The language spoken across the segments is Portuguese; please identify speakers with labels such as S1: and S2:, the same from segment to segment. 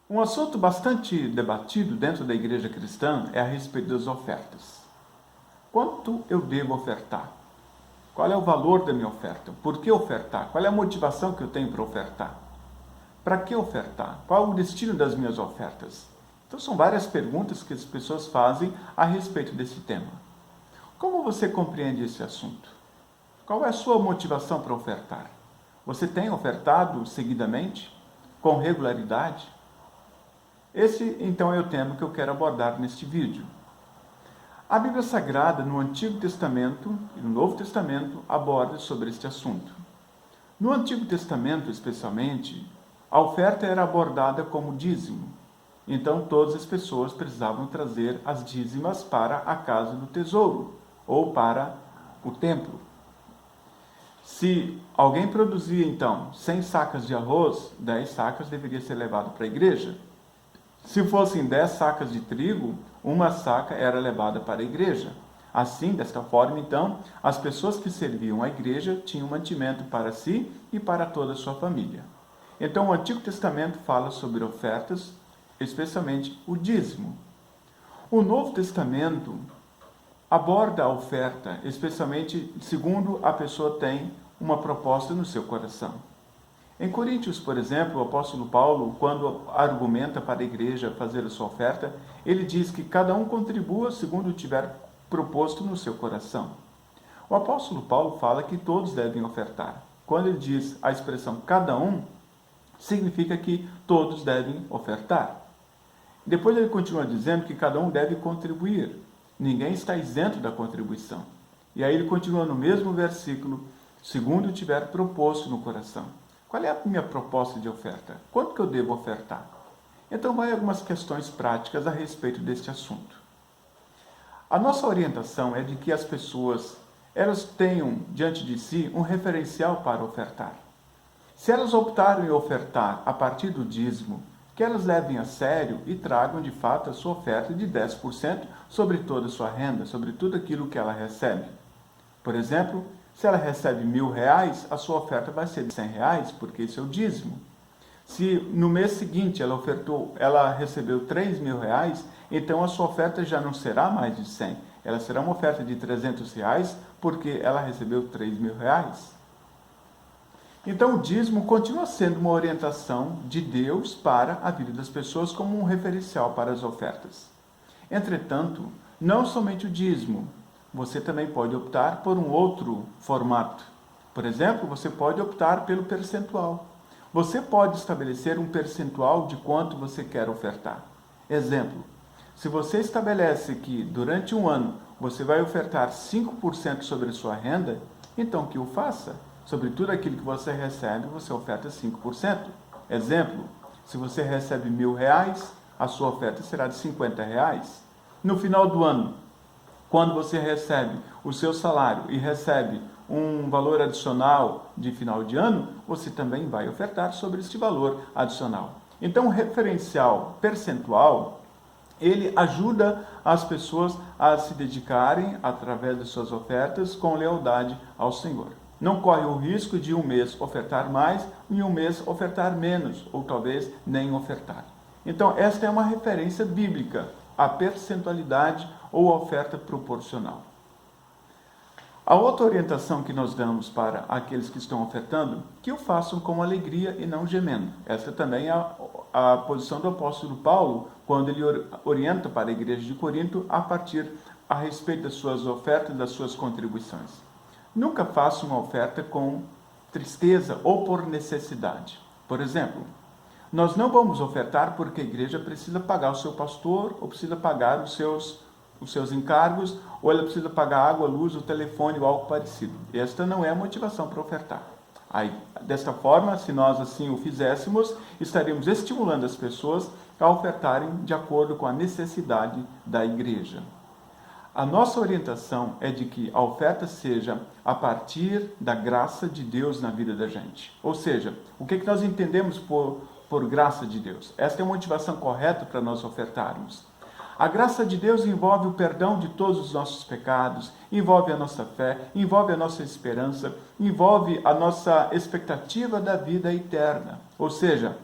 S1: Um assunto bastante debatido dentro da igreja cristã é a respeito das ofertas. Quanto eu devo ofertar? Qual é o valor da minha oferta? Por que ofertar? Qual é a motivação que eu tenho para ofertar? Para que ofertar? Qual é o destino das minhas ofertas? Então são várias perguntas que as pessoas fazem a respeito desse tema. Como você compreende esse assunto? Qual é a sua motivação para ofertar? Você tem ofertado seguidamente? Com regularidade? Esse, então, é o tema que eu quero abordar neste vídeo. A Bíblia Sagrada, no Antigo Testamento e no Novo Testamento, aborda sobre este assunto. No Antigo Testamento, especialmente, a oferta era abordada como dízimo. Então, todas as pessoas precisavam trazer as dízimas para a casa do tesouro, ou para o templo. Se alguém produzia, então, 100 sacas de arroz, 10 sacas deveria ser levado para a igreja. Se fossem 10 sacas de trigo, uma saca era levada para a igreja. Assim, desta forma, então, as pessoas que serviam a igreja tinham mantimento para si e para toda a sua família. Então, o Antigo Testamento fala sobre ofertas, especialmente o dízimo. O Novo Testamento aborda a oferta, especialmente segundo a pessoa tem uma proposta no seu coração. Em Coríntios, por exemplo, o apóstolo Paulo, quando argumenta para a igreja fazer a sua oferta, ele diz que cada um contribua segundo tiver proposto no seu coração. O apóstolo Paulo fala que todos devem ofertar. Quando ele diz a expressão cada um, significa que todos devem ofertar. Depois ele continua dizendo que cada um deve contribuir. Ninguém está isento da contribuição. E aí ele continua no mesmo versículo, segundo tiver proposto no coração. Qual é a minha proposta de oferta? Quanto que eu devo ofertar? Então, vai algumas questões práticas a respeito deste assunto. A nossa orientação é de que as pessoas elas tenham diante de si um referencial para ofertar. Se elas optarem em ofertar a partir do dízimo, que elas levem a sério e tragam de fato a sua oferta de 10% sobre toda a sua renda, sobre tudo aquilo que ela recebe. Por exemplo, se ela recebe R$1.000, a sua oferta vai ser de R$100, porque esse é o dízimo. Se no mês seguinte ela recebeu R$3.000, então a sua oferta já não será mais de 100. Ela será uma oferta de R$300, porque ela recebeu R$3.000. Então o dízimo continua sendo uma orientação de Deus para a vida das pessoas como um referencial para as ofertas. Entretanto, não somente o dízimo, você também pode optar por um outro formato. Por exemplo, você pode optar pelo percentual. Você pode estabelecer um percentual de quanto você quer ofertar. Exemplo, se você estabelece que durante um ano você vai ofertar 5% sobre a sua renda, então que o faça. Sobre tudo aquilo que você recebe, você oferta 5%. Exemplo, se você recebe R$1.000, a sua oferta será de R$50. No final do ano, quando você recebe o seu salário e recebe um valor adicional de final de ano, você também vai ofertar sobre este valor adicional. Então, o referencial percentual, ele ajuda as pessoas a se dedicarem, através de suas ofertas, com lealdade ao Senhor. Não corre o risco de um mês ofertar mais e um mês ofertar menos, ou talvez nem ofertar. Então, esta é uma referência bíblica, a percentualidade ou a oferta proporcional. A outra orientação que nós damos para aqueles que estão ofertando, que o façam com alegria e não gemendo. Essa também é a posição do apóstolo Paulo, quando ele orienta para a igreja de Corinto a respeito das suas ofertas, das suas contribuições. Nunca faça uma oferta com tristeza ou por necessidade. Por exemplo, nós não vamos ofertar porque a igreja precisa pagar o seu pastor ou precisa pagar os seus encargos, ou ela precisa pagar água, luz, o telefone ou algo parecido. Esta não é a motivação para ofertar. Aí, desta forma, se nós assim o fizéssemos, estaríamos estimulando as pessoas a ofertarem de acordo com a necessidade da igreja. A nossa orientação é de que a oferta seja a partir da graça de Deus na vida da gente. Ou seja, o que nós entendemos por graça de Deus? Esta é a motivação correta para nós ofertarmos. A graça de Deus envolve o perdão de todos os nossos pecados, envolve a nossa fé, envolve a nossa esperança, envolve a nossa expectativa da vida eterna. Ou seja,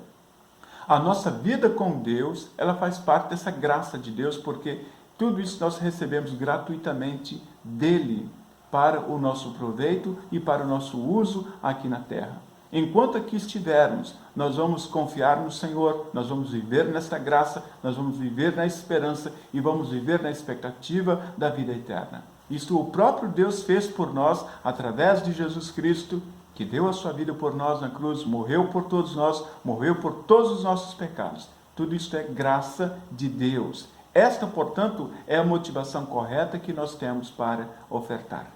S1: A nossa vida com Deus, ela faz parte dessa graça de Deus, porque tudo isso nós recebemos gratuitamente dele, para o nosso proveito e para o nosso uso aqui na terra. Enquanto aqui estivermos, nós vamos confiar no Senhor, nós vamos viver nesta graça, nós vamos viver na esperança e vamos viver na expectativa da vida eterna. Isto o próprio Deus fez por nós através de Jesus Cristo, que deu a sua vida por nós na cruz, morreu por todos nós, morreu por todos os nossos pecados. Tudo isso é graça de Deus. Esta, portanto, é a motivação correta que nós temos para ofertar.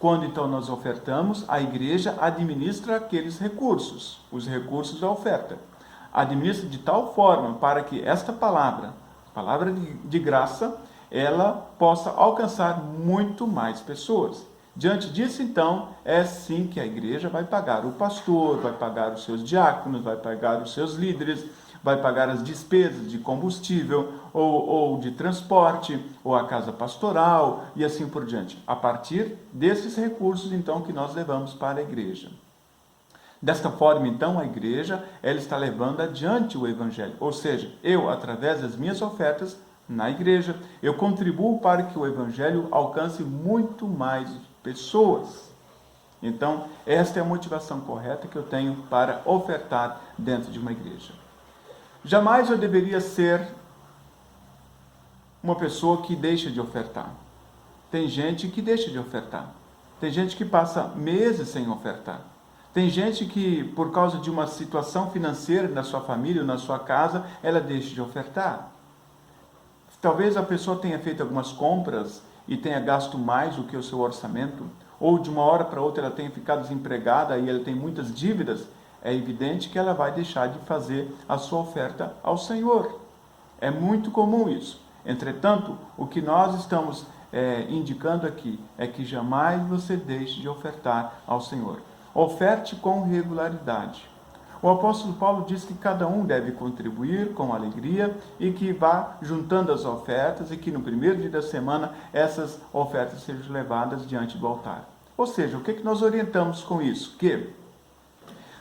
S1: Quando então nós ofertamos, a igreja administra aqueles recursos, os recursos da oferta. Administra de tal forma para que esta palavra de graça, ela possa alcançar muito mais pessoas. Diante disso, então, é sim que a igreja vai pagar o pastor, vai pagar os seus diáconos, vai pagar os seus líderes, vai pagar as despesas de combustível, ou de transporte, ou a casa pastoral, e assim por diante. A partir desses recursos, então, que nós levamos para a igreja. Desta forma, então, a igreja, ela está levando adiante o evangelho. Ou seja, eu, através das minhas ofertas na igreja, eu contribuo para que o evangelho alcance muito mais pessoas. Então, esta é a motivação correta que eu tenho para ofertar dentro de uma igreja. Jamais eu deveria ser uma pessoa que deixa de ofertar. Tem gente que deixa de ofertar. Tem gente que passa meses sem ofertar. Tem gente que, por causa de uma situação financeira na sua família ou na sua casa, ela deixa de ofertar. Talvez a pessoa tenha feito algumas compras e tenha gasto mais do que o seu orçamento, ou de uma hora para outra ela tenha ficado desempregada e ela tem muitas dívidas. É evidente que ela vai deixar de fazer a sua oferta ao Senhor. É muito comum isso. Entretanto, o que nós estamos indicando aqui é que jamais você deixe de ofertar ao Senhor. Oferte com regularidade. O apóstolo Paulo diz que cada um deve contribuir com alegria e que vá juntando as ofertas e que no primeiro dia da semana essas ofertas sejam levadas diante do altar. Ou seja, o que nós orientamos com isso? Que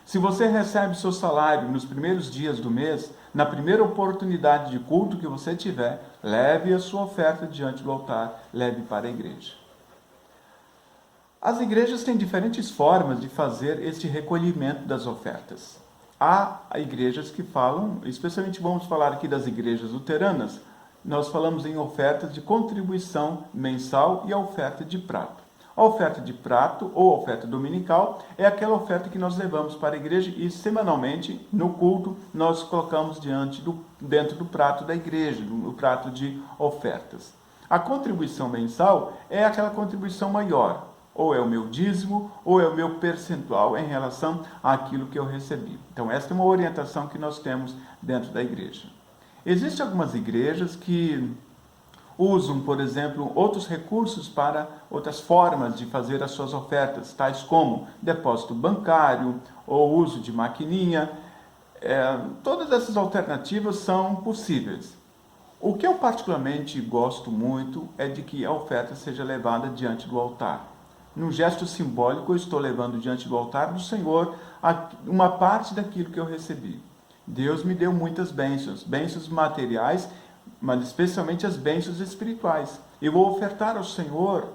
S1: se você recebe seu salário nos primeiros dias do mês, na primeira oportunidade de culto que você tiver, leve a sua oferta diante do altar, leve para a igreja. As igrejas têm diferentes formas de fazer este recolhimento das ofertas. Há igrejas que falam, especialmente vamos falar aqui das igrejas luteranas, nós falamos em ofertas de contribuição mensal e a oferta de prato. A oferta de prato ou oferta dominical é aquela oferta que nós levamos para a igreja e semanalmente no culto nós colocamos dentro do prato da igreja, no prato de ofertas. A contribuição mensal é aquela contribuição maior, ou é o meu dízimo, ou é o meu percentual em relação àquilo que eu recebi. Então esta é uma orientação que nós temos dentro da igreja. Existem algumas igrejas que usam, por exemplo, outros recursos para outras formas de fazer as suas ofertas, tais como depósito bancário ou uso de maquininha. Todas essas alternativas são possíveis. O que eu particularmente gosto muito é de que a oferta seja levada diante do altar. Num gesto simbólico, eu estou levando diante do altar do Senhor uma parte daquilo que eu recebi. Deus me deu muitas bênçãos materiais, mas especialmente as bênçãos espirituais. Eu vou ofertar ao Senhor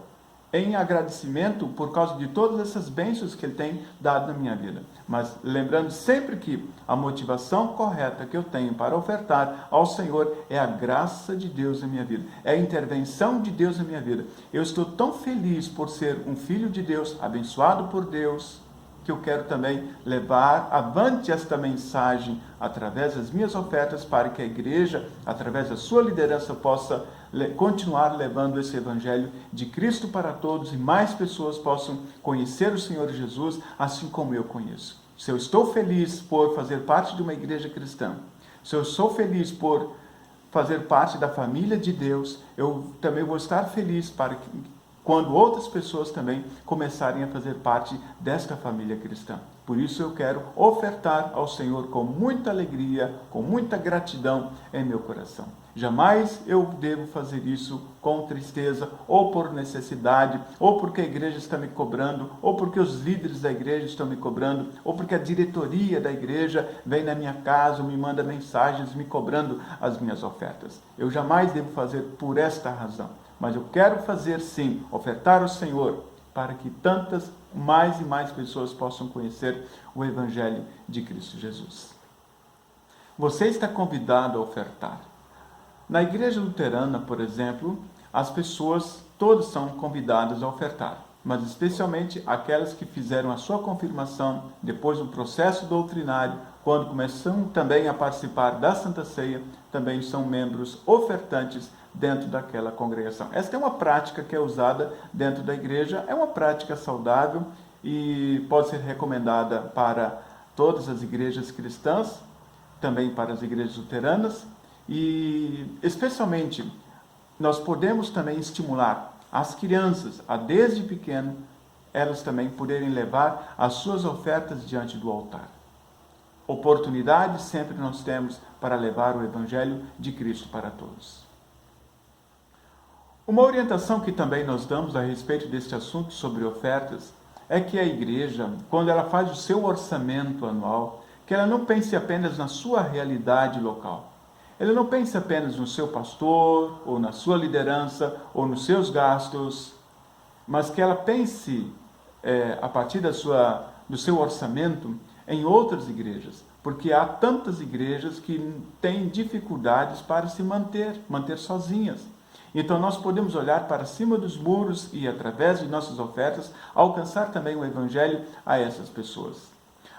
S1: em agradecimento por causa de todas essas bênçãos que Ele tem dado na minha vida. Mas lembrando sempre que a motivação correta que eu tenho para ofertar ao Senhor é a graça de Deus na minha vida, é a intervenção de Deus na minha vida. Eu estou tão feliz por ser um filho de Deus, abençoado por Deus, que eu quero também levar avante esta mensagem através das minhas ofertas para que a igreja, através da sua liderança, possa continuar levando esse evangelho de Cristo para todos e mais pessoas possam conhecer o Senhor Jesus assim como eu conheço. Se eu estou feliz por fazer parte de uma igreja cristã, se eu sou feliz por fazer parte da família de Deus, eu também vou estar feliz quando outras pessoas também começarem a fazer parte desta família cristã. Por isso eu quero ofertar ao Senhor com muita alegria, com muita gratidão em meu coração. Jamais eu devo fazer isso com tristeza, ou por necessidade, ou porque a igreja está me cobrando, ou porque os líderes da igreja estão me cobrando, ou porque a diretoria da igreja vem na minha casa, me manda mensagens me cobrando as minhas ofertas. Eu jamais devo fazer por esta razão, mas eu quero fazer sim, ofertar ao Senhor, para que tantas mais e mais pessoas possam conhecer o Evangelho de Cristo Jesus. Você está convidado a ofertar. Na igreja luterana, por exemplo, as pessoas todas são convidadas a ofertar, mas especialmente aquelas que fizeram a sua confirmação depois do processo doutrinário, quando começam também a participar da Santa Ceia, também são membros ofertantes dentro daquela congregação. Esta é uma prática que é usada dentro da igreja, é uma prática saudável e pode ser recomendada para todas as igrejas cristãs, também para as igrejas luteranas, e especialmente nós podemos também estimular as crianças a desde pequeno elas também poderem levar as suas ofertas diante do altar. Oportunidade sempre nós temos para levar o Evangelho de Cristo para todos. Uma orientação que também nós damos a respeito deste assunto sobre ofertas é que a igreja, quando ela faz o seu orçamento anual, que ela não pense apenas na sua realidade local. Ela não pense apenas no seu pastor, ou na sua liderança, ou nos seus gastos, mas que ela pense, a partir do seu orçamento, em outras igrejas, porque há tantas igrejas que têm dificuldades para se manter sozinhas. Então nós podemos olhar para cima dos muros e, através de nossas ofertas, alcançar também o Evangelho a essas pessoas.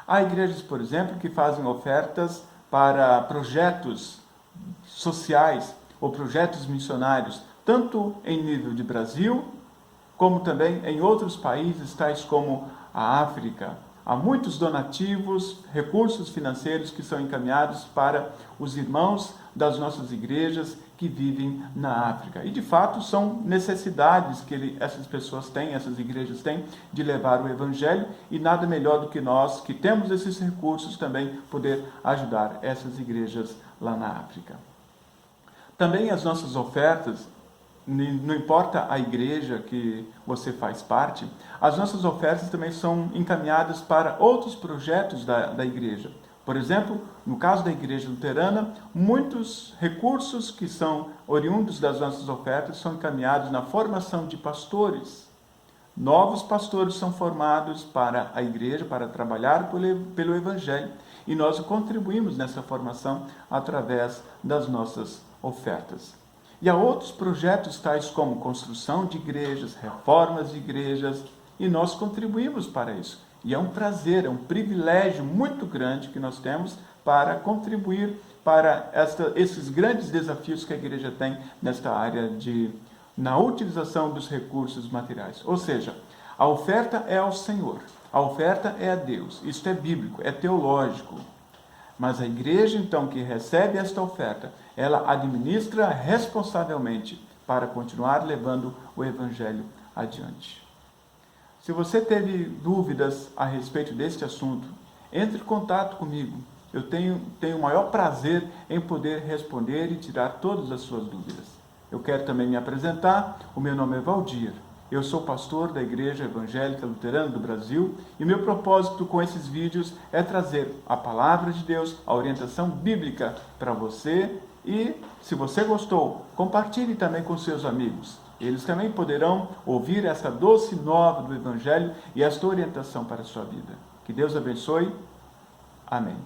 S1: Há igrejas, por exemplo, que fazem ofertas para projetos sociais ou projetos missionários, tanto em nível de Brasil, como também em outros países, tais como a África. Há muitos donativos, recursos financeiros que são encaminhados para os irmãos das nossas igrejas que vivem na África. E, de fato, são necessidades que essas pessoas têm, essas igrejas têm, de levar o Evangelho, e nada melhor do que nós, que temos esses recursos, também poder ajudar essas igrejas lá na África. Também as nossas ofertas, não importa a igreja que você faz parte, as nossas ofertas também são encaminhadas para outros projetos da igreja. Por exemplo, no caso da igreja luterana, muitos recursos que são oriundos das nossas ofertas são encaminhados na formação de pastores. Novos pastores são formados para a igreja, para trabalhar pelo Evangelho, e nós contribuímos nessa formação através das nossas ofertas. E há outros projetos tais como construção de igrejas, reformas de igrejas, e nós contribuímos para isso. E é um prazer, é um privilégio muito grande que nós temos para contribuir para esses grandes desafios que a igreja tem nesta área na utilização dos recursos materiais. Ou seja, a oferta é ao Senhor, a oferta é a Deus. Isto é bíblico, é teológico. Mas a igreja, então, que recebe esta oferta, ela administra responsavelmente para continuar levando o Evangelho adiante. Se você teve dúvidas a respeito deste assunto, entre em contato comigo. Eu tenho o maior prazer em poder responder e tirar todas as suas dúvidas. Eu quero também me apresentar. O meu nome é Valdir. Eu sou pastor da Igreja Evangélica Luterana do Brasil e meu propósito com esses vídeos é trazer a palavra de Deus, a orientação bíblica para você, e, se você gostou, compartilhe também com seus amigos. Eles também poderão ouvir essa doce nova do Evangelho e esta orientação para a sua vida. Que Deus abençoe. Amém.